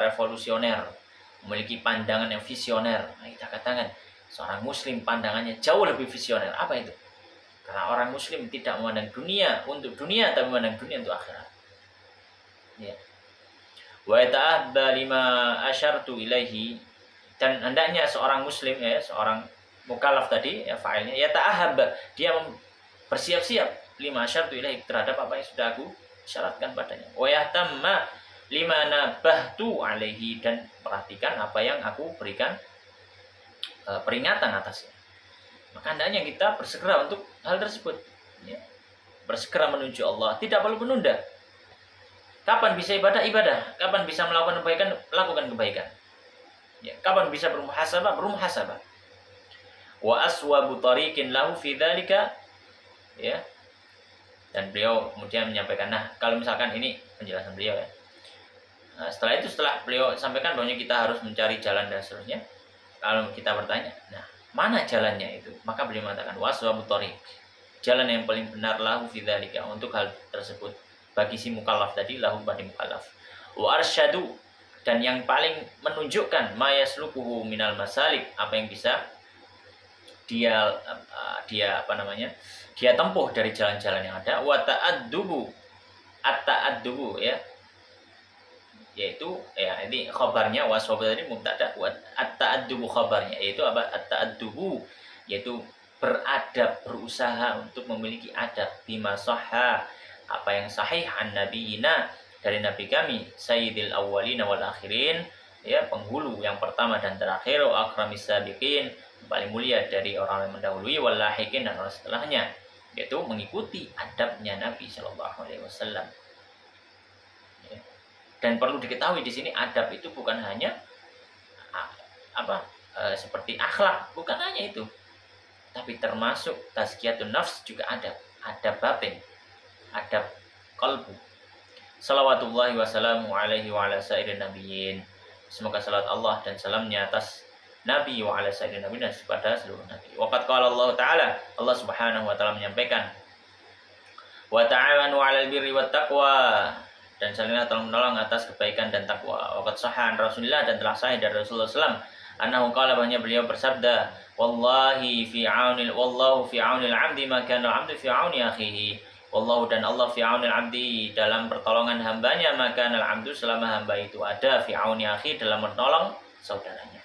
S1: revolusioner, memiliki pandangan yang visioner, nah, kita katakan seorang muslim pandangannya jauh lebih visioner. Apa itu? Karena orang muslim tidak memandang dunia untuk dunia, tapi memandang dunia untuk akhirat. Ya. Wa ta'adda lima asyartu ilaihi, dan hendaknya seorang muslim, ya, seorang mukallaf tadi, ya, fa'ilnya ya ta'ahab, dia bersiap-siap lima asyartu ilaihi, terhadap apa yang sudah aku syaratkan padanya. Wa yahtamma lima nabahtu alaihi, dan perhatikan apa yang aku berikan peringatan atasnya. Maka hendaknya kita bersegera untuk hal tersebut, ya. Bersegera menuju Allah, tidak perlu menunda. Kapan bisa ibadah? Ibadah. Kapan bisa melakukan kebaikan? Lakukan kebaikan. Ya. Kapan bisa bermuhasabah? Bermuhasabah. Wa aswabu tariqin lahu fi dzalika, ya. Dan beliau kemudian menyampaikan, nah, kalau misalkan ini penjelasan beliau, ya. Nah, setelah itu, setelah beliau sampaikan bahwa kita harus mencari jalan dan seterusnya, kalau kita bertanya, nah, mana jalannya itu? Maka beliau mengatakan waswabu thariq, jalan yang paling benar lahu fi dzalika, untuk hal tersebut, bagi si mukallaf tadi, lahu bagi mukallaf. Wa arsyadu, dan yang paling menunjukkan ma yasluquhu minal masalik, apa yang bisa dia tempuh dari jalan-jalan yang ada. Wa ta'addubu, at-ta'addubu, ya, yaitu, ya, ini khabarnya, waswabu tadi mubtada, wa at-ta'addubu khabarnya, yaitu apa? At-ta'addubu, yaitu beradab, berusaha untuk memiliki adab, bima sahha, apa yang sahih, an nabiyina, dari nabi kami, sayyidil awwalina wal akhirin, ya, penghulu yang pertama dan terakhir, wa akramis sabiqin, paling mulia dari orang yang mendahului, wal lahiqin, dan orang setelahnya, yaitu mengikuti adabnya Nabi sallallahu alaihi wasallam. Dan perlu diketahui di sini, adab itu bukan hanya seperti akhlak, bukan hanya itu, tapi termasuk tazkiyatun nafs juga adab, adab batin, adab qalbu. Salawatullahi wassalamu alaihi wa ala sa'irin nabiyyin. Semoga salat Allah dan salamnya atas Nabi wa ala sa'irin nabiyyin, dan kepada seluruh nabi. Waqad qala Allah Ta'ala, Allah Subhanahu wa taala menyampaikan, wa ta'awanu 'alal birri wat taqwa, dan salinglah tolong menolong atas kebaikan dan takwa. Waqad sahhan Rasulullah, dan telah sahih dari Rasulullah SAW, annahu qala, bahwa beliau bersabda, wallahu fi 'aunil 'abdi ma kana al-'abdu fi 'auni akhihi. Wallahu, dan Allah, fi 'aunil 'abdi, dalam pertolongan hambanya, maka al-'abdu, selama hamba itu ada, fi 'auni akhi, dalam menolong saudaranya.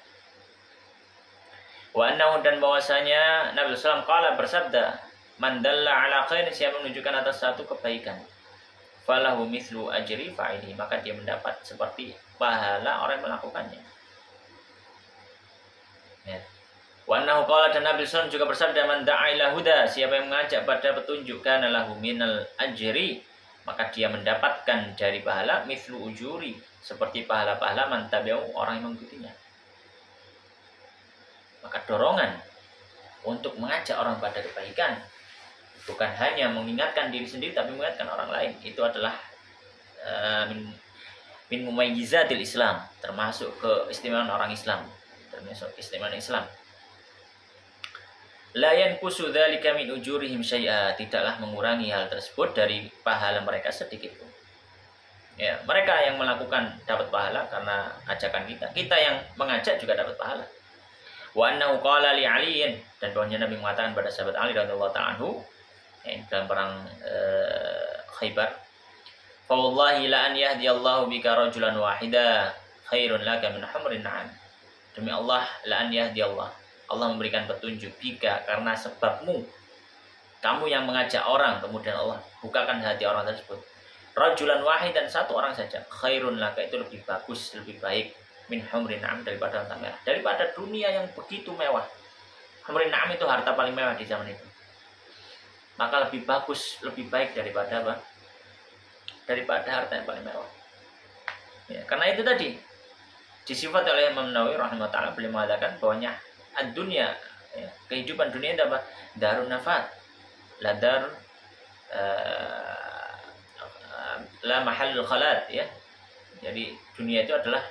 S1: Wa annahu, dan bahwasanya Nabi SAW qala, bersabda, man dalla 'ala khairin, siapa menunjukkan atas satu kebaikan, falahu mithlu ajri fa'ili, maka dia mendapat seperti pahala orang yang melakukannya. Ya. Wa annahu qala, dan Nabi SAW juga bersabda, man da'a ila huda, siapa yang mengajak pada petunjuk, kana lahu minal ajri, maka dia mendapatkan dari pahala, mithlu ujuri, seperti pahala-pahala man tabi'u, orang yang mengikutinya. Maka dorongan untuk mengajak orang pada kebaikan bukan hanya mengingatkan diri sendiri, tapi mengingatkan orang lain. Itu adalah min mumayyizatil Islam, termasuk keistimewaan orang Islam, termasuk keistimewaan Islam. La yanqusu dzalika min ujurihim syai'a, tidaklah mengurangi hal tersebut dari pahala mereka sedikit pun. Ya, mereka yang melakukan dapat pahala karena ajakan kita. Kita yang mengajak juga dapat pahala. Wa annahu qala li Aliin, dan bahwanya Nabi mengatakan pada sahabat Ali radhiyallahu ta'ala anhu, dalam perang Khaybar, Fa wallahi la an yahdiyallahu bika rajulan wahida khairun laka min humrin na'am. Demi Allah, la an yahdiyallah. Allah memberikan petunjuk bika karena sebabmu. Kamu yang mengajak orang, kemudian Allah bukakan hati orang tersebut. Rajulan wahid dan satu orang saja. Khairun laka itu lebih bagus, lebih baik min humrin na'am daripada harta merah. Daripada dunia yang begitu mewah. Humrin na'am itu harta paling mewah di zaman itu. Maka lebih bagus, lebih baik daripada apa? Daripada harta yang paling mewah. Ya, karena itu tadi disifat oleh Imam Nawawi rahimahullah, beliau mengatakan bahwanya dunia, ya, kehidupan dunia itu apa? Darun nafat, la dar la mahallul khalad, ya. Jadi dunia itu adalah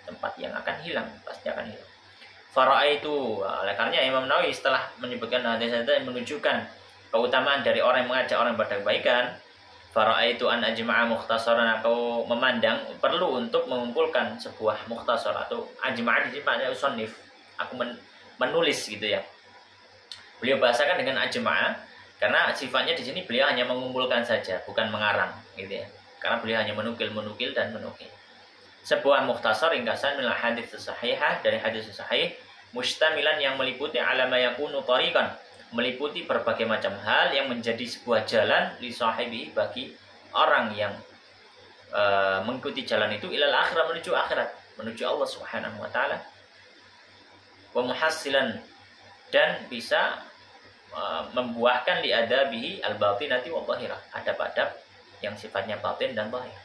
S1: tempat yang akan hilang, pasti akan hilang. Fara'aitu, oleh karena Imam Nawawi setelah menyebutkan hadis-hadis yang menunjukkan keutamaan dari orang yang mengajak orang pada kebaikan, fara'aitu an ajma'a mukhtasaran, aku memandang perlu untuk mengumpulkan sebuah mukhtasar atau ajma'a di sini maknanya usannif, aku menulis gitu ya. Beliau bahasakan dengan ajma'a karena sifatnya di sini beliau hanya mengumpulkan saja, bukan mengarang gitu ya. Karena beliau hanya menukil dan menukil. Sebuah mukhtasar ringkasan min hadits sahihah, dari hadis sahih, mustamilan yang meliputi ala ma yakunu tariqan, meliputi berbagai macam hal yang menjadi sebuah jalan li sahibi, bagi orang yang mengikuti jalan itu ilal akhirat, menuju akhirat, menuju Allah Subhanahu wa taala. Wa muhassilan, dan bisa membuahkan li adabihi al batinati wa dhahirah, adab-adab yang sifatnya batin dan zahir.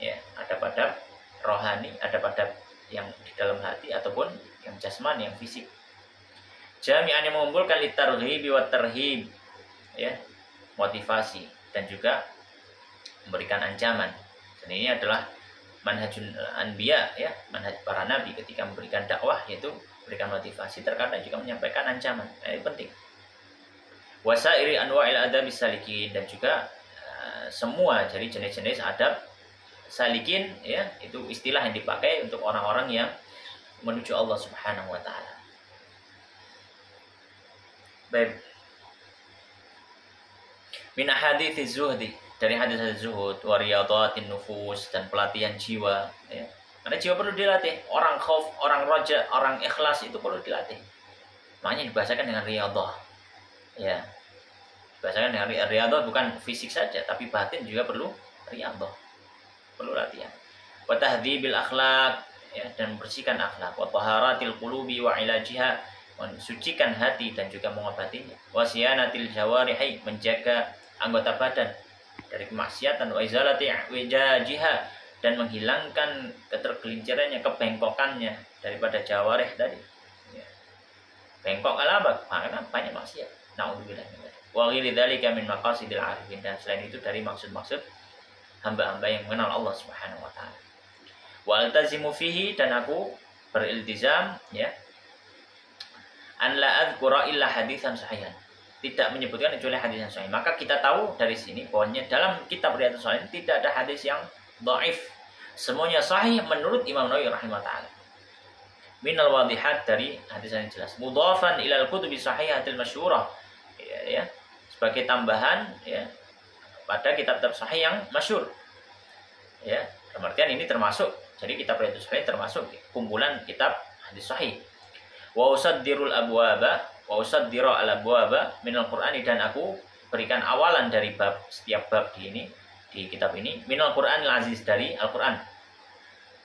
S1: Ya, adab-adab rohani, adab-adab yang di dalam hati ataupun yang jasmani, yang fisik. Jami'an yang mengumpulkan litarghib wa tarhib, ya, motivasi dan juga memberikan ancaman. Dan ini adalah manhajul anbiya, ya, manhaj para nabi ketika memberikan dakwah, yaitu memberikan motivasi, terkadang juga menyampaikan ancaman. Ini penting. Wasairi anwa'il adabis salikin, dan juga semua dari jenis-jenis adab salikin, ya, itu istilah yang dipakai untuk orang-orang yang menuju Allah Subhanahu wa taala. Baik. Min ahadits zuhdi, dari hadis-hadis zuhud, wa riyadatin nufus, dan pelatihan jiwa, ya. Karena jiwa perlu dilatih. Orang khauf, orang roja, orang ikhlas itu perlu dilatih. Makanya dibahasakan dengan riyadah. Ya. Dibahasakan dengan riyadah, bukan fisik saja, tapi batin juga perlu riyadah. Perlu latihan. Wa tahdhibil akhlaq, ya, dan membersihkan akhlak. Wa taharatil qulubi wa ilajiha, mensucikan hati dan juga mengobatinya. Wasiyanatil jawarihi, menjaga anggota badan dari kemaksiatan. Wa izalati wijajiha, dan menghilangkan ketergelincirannya, kebengkokannya daripada jawarih tadi. Ya. Bengkok apa? Karena banyak maksiat. Nauzubillah min dzalik. Wa ghairi dzalika min maqasidil arifin, dan selain itu dari maksud-maksud hamba-hamba yang mengenal Allah Subhanahu wa taala. Wa altazimu fihi, dan aku beriltizam, ya, an la adzkura illa hadisan sahihan, tidak menyebutkan kecuali hadis yang sahih. Maka kita tahu dari sini bahwanya dalam kitab Riyadhus Shalihin tidak ada hadis yang dhaif. Semuanya sahih menurut Imam Nawawi rahimahullah. Minal wadihat, dari hadis yang jelas. Mudhafan ilal kutubi sahihatil masyhurah, ya, sebagai tambahan, ya, pada kitab-kitab sahih yang masyhur. Ya, artian ini termasuk, jadi kitab Riyadhus Shalihin termasuk kumpulan kitab hadis sahih. Wa usaddirul abwaba, wa usaddiru al abwaba minal Qur'ani, dan aku berikan awalan dari bab, setiap bab di kitab ini, minal Qur'anil aziz, dari Al-Qur'an.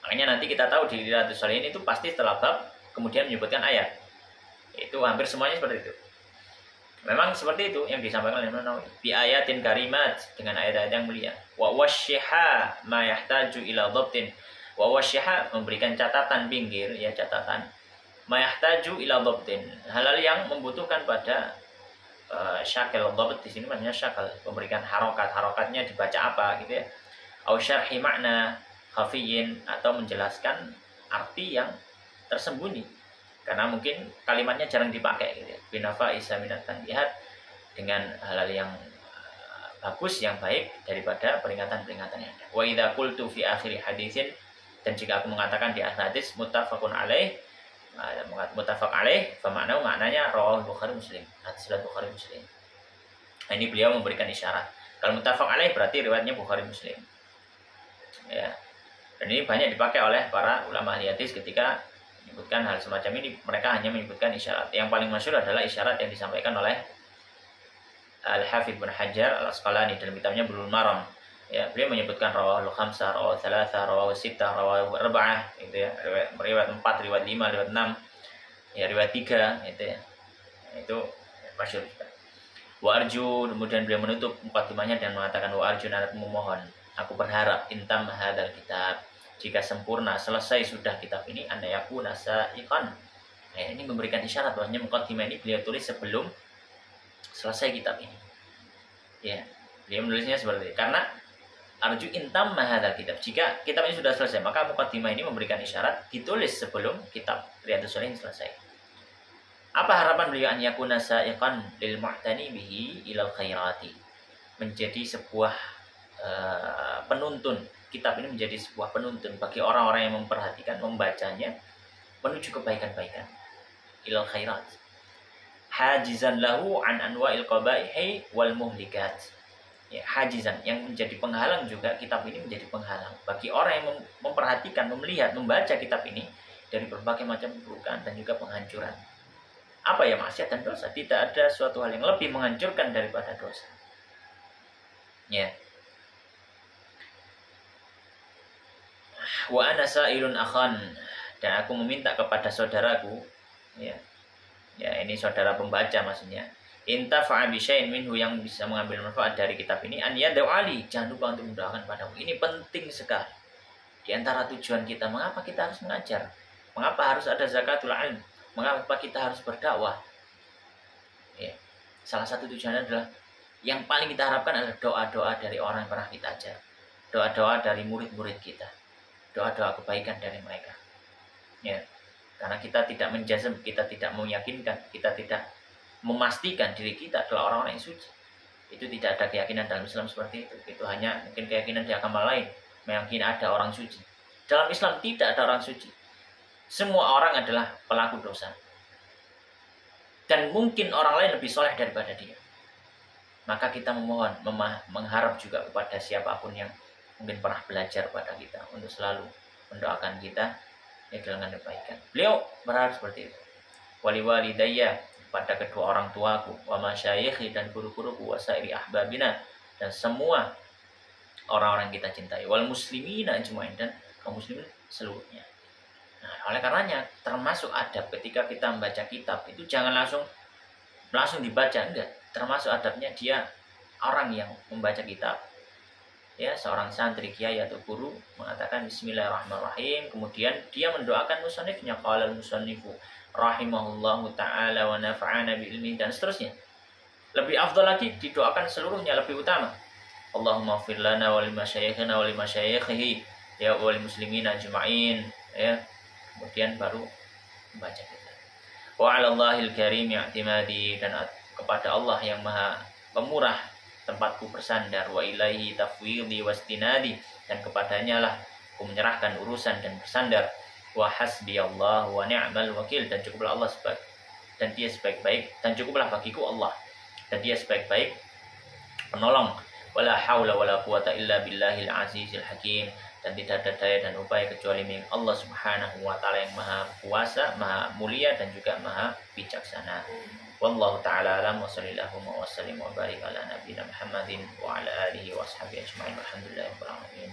S1: Makanya nanti kita tahu di Riyadhus Shalihin itu pasti setelah bab kemudian menyebutkan ayat. Itu hampir semuanya seperti itu. Memang seperti itu yang disampaikan oleh Imam Nawawi. Bi ayatin karimat, dengan ayat-ayat yang mulia. Wa wasyiha ma yahtaju ila dhabtin. Wa wasyiha, memberikan catatan pinggir, ya, catatan. Ma yahtaju ila dhabtin, hal-hal yang membutuhkan pada syakal. Dhabt di sini maksudnya syakal, memberikan harokatnya dibaca apa gitu ya. Au syarhi makna khafiyin, atau menjelaskan arti yang tersembunyi. Karena mungkin kalimatnya jarang dipakai gitu ya. Binafa isa minat tanbihat, dengan hal-hal yang bagus, yang baik daripada peringatan-peringatan yang ada. Wa idza qultu fi akhir hadisin, dan jika aku mengatakan di akhir hadis muttafaqun alaih, muttafaq alaih, maknanya rawahu Bukhari Muslim, hadis Bukhari Muslim. Nah, ini beliau memberikan isyarat Kalau muttafaq alaih berarti riwayatnya Bukhari Muslim. Ya. Dan ini banyak dipakai oleh para ulama ahli hadis ketika menyebutkan hal semacam ini. Mereka hanya menyebutkan isyarat. Yang paling masyhur adalah isyarat yang disampaikan oleh Al-Hafidz bin Hajar Al-Asqalani dalam kitabnya Bulughul Maram. Ya, beliau menyebutkan rawahul khamsah, rawahul thalathah, rawahul sittah, rawahul arba'ah, gitu ya. Riwayat 4, riwayat 5, riwayat 6, ya riwayat 3, gitu ya. Itu masyhur juga. Wa arju, kemudian beliau menutup mukadimahnya dan mengatakan wa arju, dan aku memohon, aku berharap intam hadzal kitab, jika sempurna selesai sudah kitab ini, anda yakuna sa'iqan. Nah, ini memberikan isyarat bahwasanya mukadimah ini beliau tulis sebelum selesai kitab ini. Ya, beliau menulisnya seperti itu. Karena arju intam hadzal kitab, jika kitab ini sudah selesai, maka mukadimah ini memberikan isyarat ditulis sebelum kitab Riyadhus Shalihin selesai. Apa harapan beliau? An yakuna sa'iqan lil mu'tani bihi ilal khairati, menjadi sebuah penuntun. Kitab ini menjadi sebuah penuntun bagi orang-orang yang memperhatikan, membacanya menuju kebaikan-baikan, ilal khairat. Hajizan lahu an anwa'il qabaihi wal muhlikat. Ya, hajizan, yang menjadi penghalang juga, kitab ini menjadi penghalang bagi orang yang memperhatikan, melihat, membaca kitab ini dari berbagai macam keburukan dan juga penghancuran. Apa ya? Maksiat dan dosa. Tidak ada suatu hal yang lebih menghancurkan daripada dosa. Ya. Wa ana sa'ilun akhan, dan aku meminta kepada saudaraku, ya. Ya, ini saudara pembaca maksudnya. Intafa'a bi syai'in minhu, yang bisa mengambil manfaat dari kitab ini, an yad'u ali, jangan lupa untuk mendoakan padamu. Ini penting sekali. Di antara tujuan kita, mengapa kita harus mengajar? Mengapa harus ada zakatul ilm? Mengapa kita harus berdakwah? Ya. Salah satu tujuannya adalah yang paling kita harapkan adalah doa-doa dari orang yang pernah kita ajar. Doa-doa dari murid-murid kita. Doa-doa kebaikan dari mereka. Ya. Karena kita tidak menjazm, kita tidak meyakinkan, kita tidak memastikan diri kita adalah orang-orang yang suci. Itu tidak ada keyakinan dalam Islam seperti itu. Itu hanya mungkin keyakinan di agama lain, meyakini ada orang suci. Dalam Islam tidak ada orang suci. Semua orang adalah pelaku dosa. Dan mungkin orang lain lebih soleh daripada dia. Maka kita memohon, mengharap juga kepada siapapun yang mungkin pernah belajar pada kita untuk selalu mendoakan kita ya dengan kebaikan. Beliau berharap seperti itu. Wali walidayya, pada kedua orang tuaku, wa masyayikhi, dan guru-guruku, wa sairi ahbabina, dan semua orang-orang kita cintai, wal muslimina ajmain, dan kaum muslimin seluruhnya. Nah, oleh karenanya termasuk adab ketika kita membaca kitab itu jangan langsung dibaca, enggak. Termasuk adabnya dia orang yang membaca kitab, ya seorang santri, kiai atau guru mengatakan Bismillahirrahmanirrahim, kemudian dia mendoakan musannifnya, qala al-musannifu rahimahullahu ta'ala wa nafa'ana bi ilmi, dan seterusnya. Lebih afdal lagi didoakan seluruhnya, lebih utama. Allahumma ighfir lana wa limasyayikhina wa limasyayikhihi ya wal muslimina ajma'in, ya. Kemudian baru membaca kita. Wa 'alallahil karim i'timadi, dan kepada Allah yang Maha Pemurah tempatku bersandar, wa ilaihi tafwidhi wastinadi, dan kepadanya lah aku menyerahkan urusan dan bersandar. Wa hasbiyallah wa ni'mal wakil, dan cukuplah Allah dan dia sebaik-baik, dan cukuplah bagiku Allah, dan dia sebaik-baik penolong. Wala haula wala quwata illa billahil azizil hakim, dan tidak ada daya dan upaya kecuali milik Allah Subhanahu wa taala yang Maha Kuasa, Maha Mulia, dan juga Maha Bijaksana. Wallahu ta'ala alam, wa sallallahu wa sallim wa barik ala nabiyina Muhammadin wa ala alihi wa ashabihi ajma'in, walhamdulillahirabbil alamin.